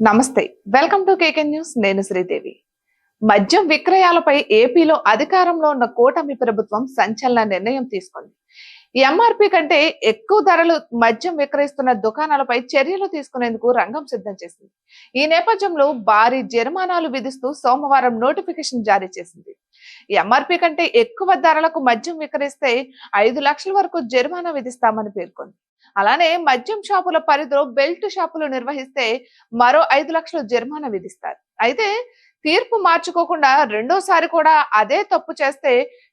నమస్తే, welcome to KK news. నేను శ్రీదేవి. మద్యం విక్రయాలపై ఏపీలో అధికారంలో ఉన్న కూటమి ప్రభుత్వం సంచలన నిర్ణయం తీసుకుంది. ఎంఆర్పీ కంటే ఎక్కువ ధరలు మద్యం విక్రయిస్తున్న దుకాణాలపై చర్యలు తీసుకునేందుకు రంగం సిద్ధం చేసింది. ఈ నేపథ్యంలో భారీ జరిమానాలు విధిస్తూ సోమవారం నోటిఫికేషన్ జారీ చేసింది. ఎంఆర్పీ కంటే ఎక్కువ ధరలకు మద్యం విక్రయిస్తే 5 లక్షల వరకు జరిమానా విధిస్తామని పేర్కొంది. అలానే మద్యం షాపుల పరిధిలో బెల్ట్ షాపులు నిర్వహిస్తే మరో 5 లక్షలు జరిమానా విధిస్తారు. అయితే తీర్పు మార్చుకోకుండా రెండోసారి కూడా అదే తప్పు చేస్తే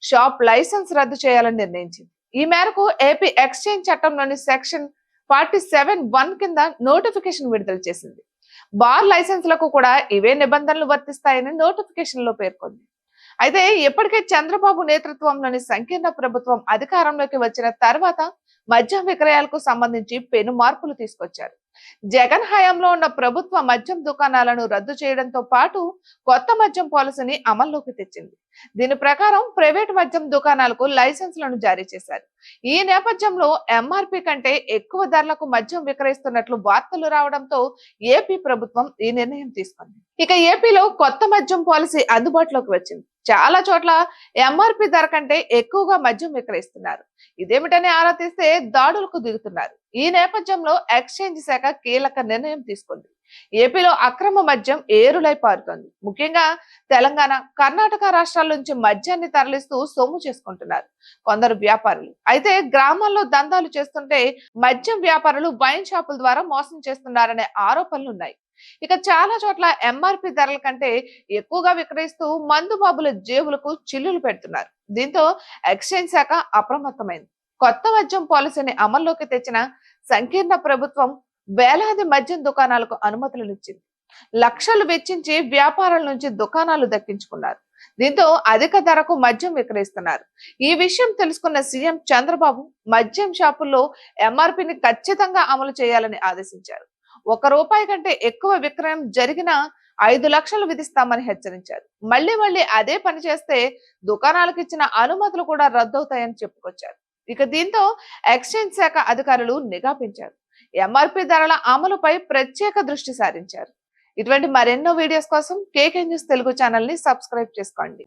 షాప్ లైసెన్స్ రద్దు చేయాలని నిర్ణయించింది. ఈ మేరకు ఏపీ ఎక్స్చేంజ్ చట్టంలోని సెక్షన్ 47(1) కింద నోటిఫికేషన్ విడుదల చేసింది. బార్ లైసెన్స్లకు కూడా ఇవే నిబంధనలు వర్తిస్తాయని నోటిఫికేషన్ లో పేర్కొంది. అయితే ఇప్పటికే చంద్రబాబు నేతృత్వంలోని సంకీర్ణ ప్రభుత్వం అధికారంలోకి వచ్చిన తర్వాత మద్యం విక్రయాలకు సంబంధించి పెను మార్పులు తీసుకొచ్చారు. జగన్ హయాంలో ఉన్న ప్రభుత్వ మద్యం దుకాణాలను రద్దు చేయడంతో పాటు కొత్త మద్యం పాలసీని అమల్లోకి తెచ్చింది. దీని ప్రకారం ప్రైవేట్ మద్యం దుకాణాలకు లైసెన్సులను జారీ చేశారు. ఈ నేపథ్యంలో ఎంఆర్పీ కంటే ఎక్కువ ధరలకు మద్యం విక్రయిస్తున్నట్లు వార్తలు రావడంతో ఏపీ ప్రభుత్వం ఈ నిర్ణయం తీసుకుంది. ఇక ఏపీలో కొత్త మద్యం పాలసీ అందుబాటులోకి వచ్చింది. చాలా చోట్ల ఎంఆర్పీ ధర కంటే ఎక్కువగా మద్యం విక్రయిస్తున్నారు. ఇదేమిటని ఆరా తీస్తే దాడులకు దిగుతున్నారు. ఈ నేపథ్యంలో ఎక్స్చేంజ్ శాఖ కీలక నిర్ణయం తీసుకుంది. ఏపీలో అక్రమ మద్యం ఏరులై పారుతోంది. ముఖ్యంగా తెలంగాణ, కర్ణాటక రాష్ట్రాల నుంచి మద్యాన్ని తరలిస్తూ సొమ్ము చేసుకుంటున్నారు కొందరు వ్యాపారులు. అయితే గ్రామాల్లో దందాలు చేస్తుంటే మద్యం వ్యాపారులు వైన్ షాపుల ద్వారా మోసం చేస్తున్నారనే ఆరోపణలు ఉన్నాయి. ఇక చాలా చోట్ల ఎంఆర్పీ ధరల కంటే ఎక్కువగా విక్రయిస్తూ మందు బాబుల జేబులకు చిల్లులు పెడుతున్నారు. దీంతో ఎక్స్చేంజ్ శాఖ అప్రమత్తమైంది. కొత్త మద్యం పాలసీని అమల్లోకి తెచ్చిన సంకీర్ణ ప్రభుత్వం వేలాది మద్యం దుకాణాలకు అనుమతులను ఇచ్చింది. లక్షలు వెచ్చించి వ్యాపారాల నుంచి దుకాణాలు దక్కించుకున్నారు. దీంతో అధిక ధరకు మద్యం విక్రయిస్తున్నారు. ఈ విషయం తెలుసుకున్న సీఎం చంద్రబాబు మద్యం షాపుల్లో ఎంఆర్పీని ఖచ్చితంగా అమలు చేయాలని ఆదేశించారు. ₹1 కంటే ఎక్కువ విక్రయం జరిగినా 5 లక్షలు విధిస్తామని హెచ్చరించారు. మళ్లీ అదే పని చేస్తే దుకాణాలకు ఇచ్చిన అనుమతులు కూడా రద్దవుతాయని చెప్పుకొచ్చారు. ఇక దీంతో ఎక్స్చేంజ్ శాఖ అధికారులు నిఘా పెంచారు. ఎంఆర్పీ ధరల అమలుపై ప్రత్యేక దృష్టి సారించారు. ఇటువంటి మరెన్నో వీడియోస్ కోసం కేకే న్యూస్ తెలుగు ఛానల్ ని సబ్స్క్రైబ్ చేసుకోండి.